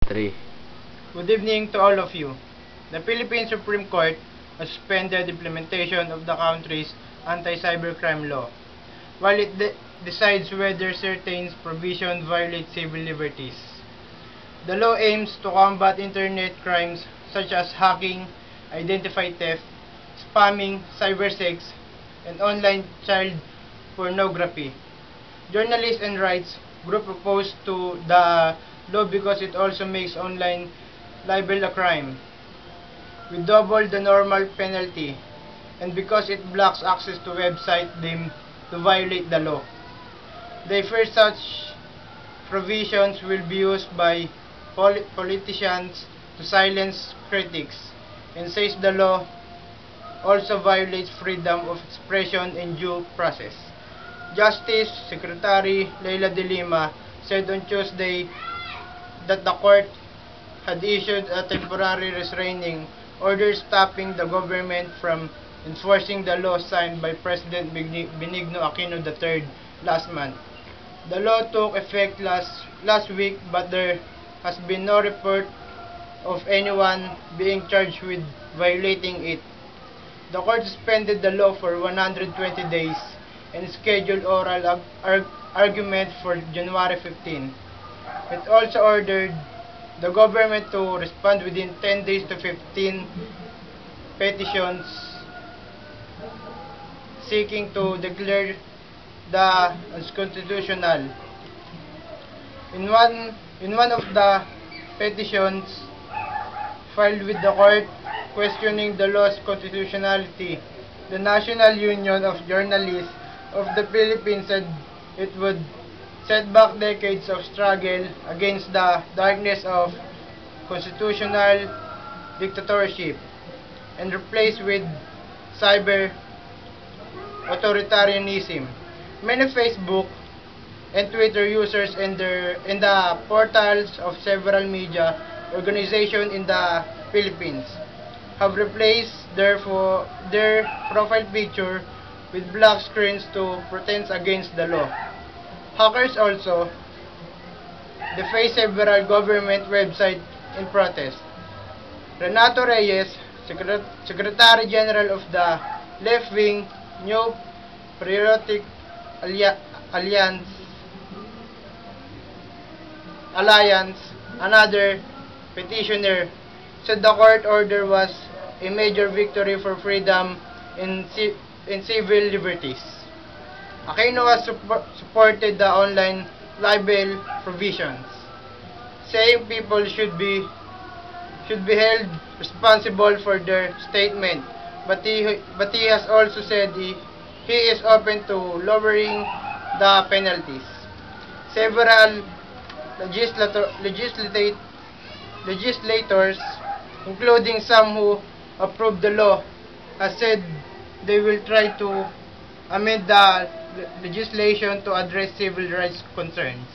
3. Good evening to all of you. The Philippine Supreme Court has suspended implementation of the country's anti-cybercrime law, while it decides whether certain provisions violate civil liberties. The law aims to combat internet crimes such as hacking, identity theft, spamming, cybersex, and online child pornography. Journalists and rights group opposed to the law because it also makes online libel a crime, with double the normal penalty, and because it blocks access to websites deemed to violate the law. They fear such provisions will be used by politicians to silence critics, and says the law also violates freedom of expression and due process. Justice Secretary Leila de Lima said on Tuesday that the court had issued a temporary restraining order stopping the government from enforcing the law signed by President Benigno Aquino III last month. The law took effect last week, but there has been no report of anyone being charged with violating it. The court suspended the law for 120 days and scheduled oral argument for January 15. It also ordered the government to respond within 10 days to 15 petitions seeking to declare the unconstitutional. In one of the petitions filed with the court questioning the law's constitutionality, the National Union of Journalists of the Philippines said it would set back decades of struggle against the darkness of constitutional dictatorship and replace with cyber authoritarianism. Many Facebook and Twitter users and the portals of several media organizations in the Philippines have replaced their profile picture with black screens to protest against the law. Hackers also defaced several government websites in protest. Renato Reyes, Secretary General of the left-wing New Patriotic Alliance, another petitioner, said the court order was a major victory for freedom in civil liberties. Aquino has supported the online libel provisions, saying people should be held responsible for their statement. But he has also said he is open to lowering the penalties. Several legislators, including some who approved the law, have said they will try to amend the legislation to address civil rights concerns.